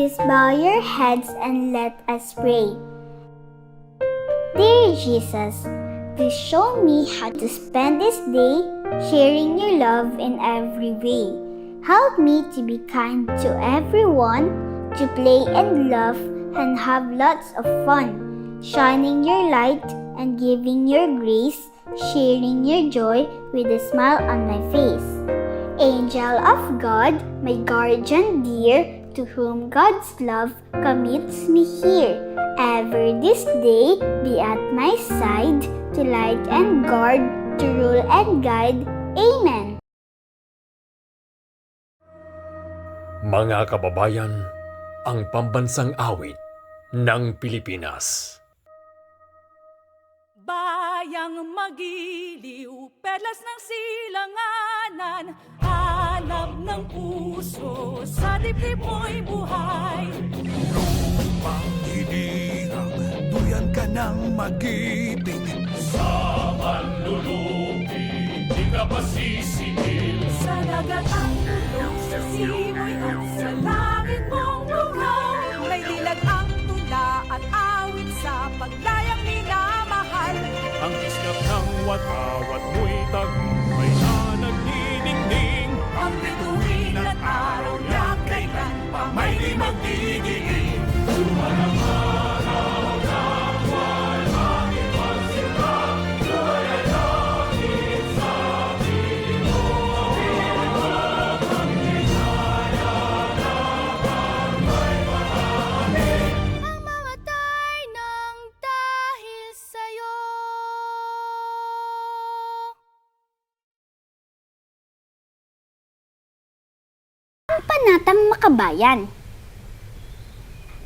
Please bow your heads and let us pray. Dear Jesus, please show me how to spend this day sharing your love in every way. Help me to be kind to everyone, to play and laugh and have lots of fun, shining your light and giving your grace, sharing your joy with a smile on my face. Angel of God, my guardian dear, to whom God's love commits me here. Ever this day be at my side, to light and guard, to rule and guide. Amen. Mga kababayan, ang pambansang awit ng Pilipinas. Bayang magiliw, perlas ng silanganan, hanap ng puso, sa dibdib mo'y buhay. Lupang hinirang, duyan ka ng magiting. Sa manlulupi, di ka pasisingil. Sa dagat ang tulog, sa simoy at sa langit mong lugaw. May dilag ang tula at awit sa paglayang minamahal. Ang iskap ng watawat mo'y tagumpay na nagniningning. Ang bituin at araw niya kailan pa may di magdidiin. Mamatay ng dahil sa'yo. Ang Panatang Makabayan.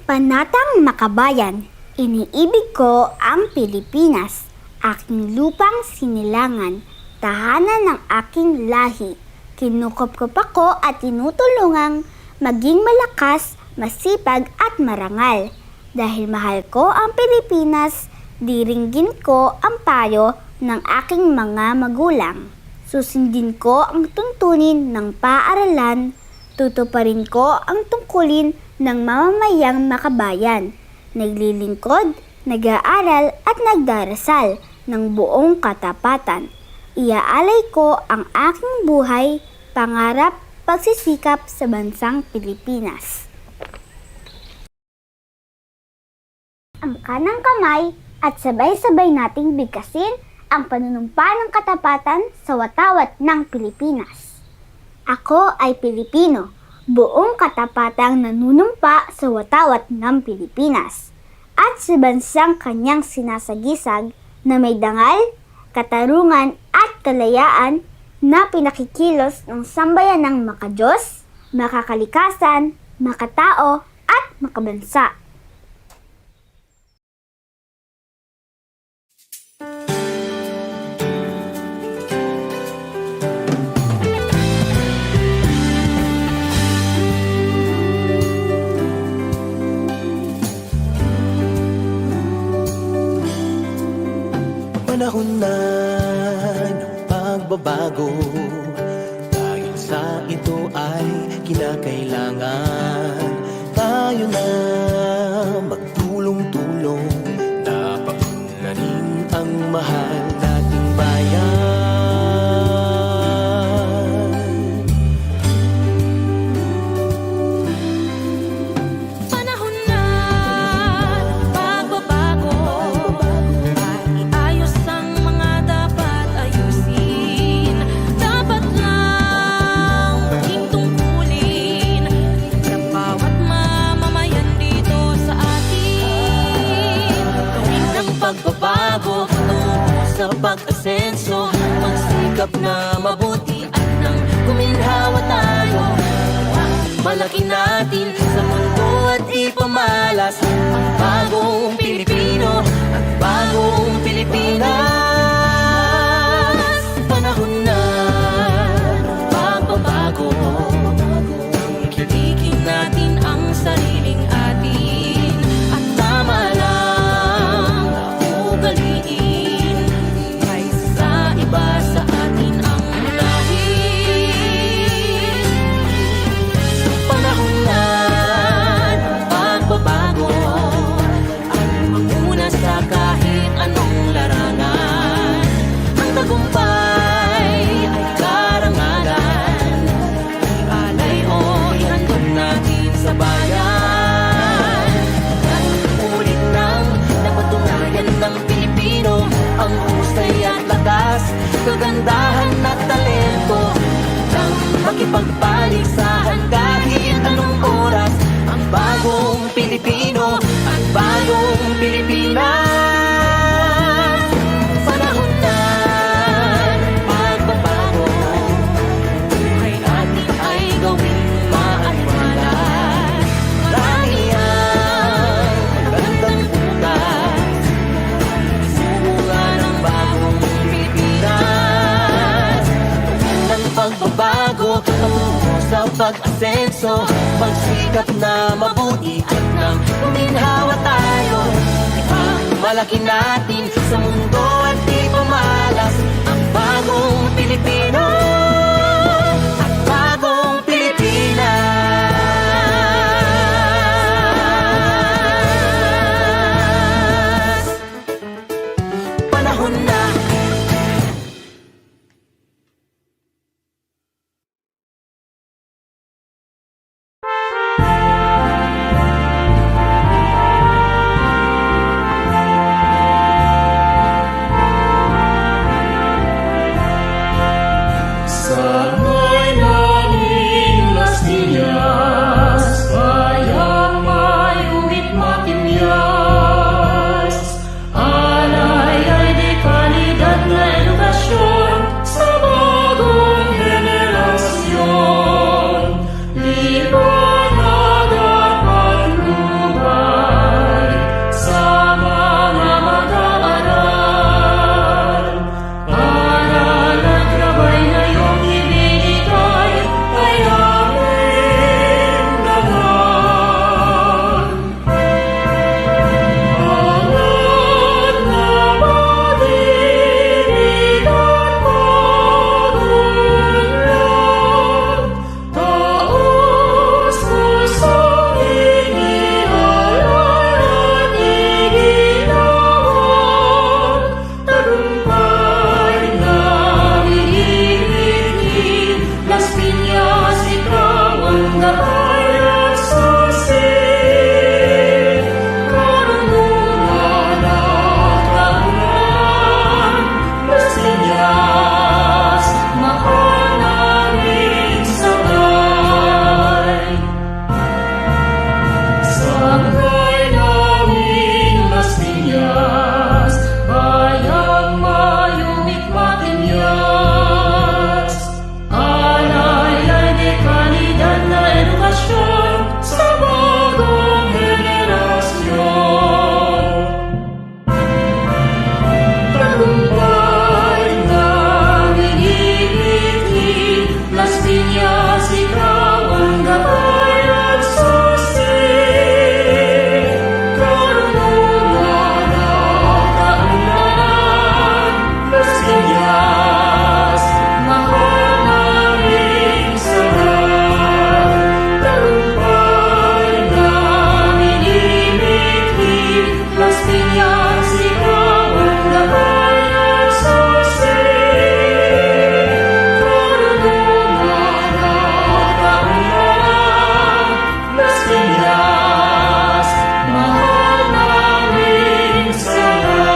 Panatang Makabayan, iniibig ko ang Pilipinas, aking lupang sinilangan, tahanan ng aking lahi. Kinukop-kop ako at tinutulungang maging malakas, masipag at marangal. Dahil mahal ko ang Pilipinas, diringgin ko ang payo ng aking mga magulang. Susundin ko ang tuntunin ng paaralan, tutuparin ko ang tungkulin ng mamamayang makabayan. Naglilingkod, nag-aaral at nagdarasal ng buong katapatan. Iaalay ko ang aking buhay, pangarap, pagsisikap sa bansang Pilipinas. Ang kanang kamay at sabay-sabay nating bigkasin ang panunumpa ng katapatan sa watawat ng Pilipinas. Ako ay Pilipino, buong katapatang nanunumpa sa watawat ng Pilipinas at sa bansang kanyang sinasagisag na may dangal, katarungan at kalayaan na pinakikilos ng sambayanang makadiyos, makakalikasan, makatao at makabansa. Panahon na ng pagbabago, dahil sa ito ay kinakailangan tayo na magtulong-tulong na paunlarin ang mahal nating bayan. Panahon na pagbabago, ay iayos ang mga dapat ayusin. Dapat lang maging tungkulin ng bawat mamamayan dito sa atin. Gawin ng pagbabago tungo sa pag-asenso, magsikap na mabuti at nang kuminhawa tayo. Malaki natin sa mundo at ipamalas ang bagong Pilipino at bagong Pilipinas. Panahon na ng pagbabago, tangkilikin natin ang sariling atin at tama lang na ugaliin kaysa sa iba sa atin ang mulahin. Panahon na mag-asenso, magsikap na mabuti at nang uminhawa tayo. Malaki natin sa mundo at di pumalas ang bagong Pilipino at bagong Pilipinas. Panahon na. Sana'y namin Las Piñas, bayang mayuwit matimyas. Alay ay di kalidad na edukasyon sa bagong henerasyon. Liwanag at patnubay sa mga mag-aaral. Aral at gabay na iyong ibinigay ay aming dangan. Alad na pag-ibig at pag-unlad, taos pusong inialay at iginawan, tagumpay na iniibig, Las Piñas, ikaw ang gabay at susi. Karunungan at kaunlaran, Las Piñas, mahal naming sabay. Sana'y namin Las Piñas, bayang mayuwit matimyas. Alay ay di kalidad na edukasyon sa bagong henerasyon. Tagumpay naming ibigin, Las Piñas, ikaw ang gabay at susi. Karunungan at kaunlaran, Las Piñas, mahal naming sabay. Tagumpay naming ibigin, Las Piñas, ikaw ang gabay at susi. Karunungan at kaunlaran, Las Piñas, mahal naming sabay.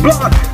blood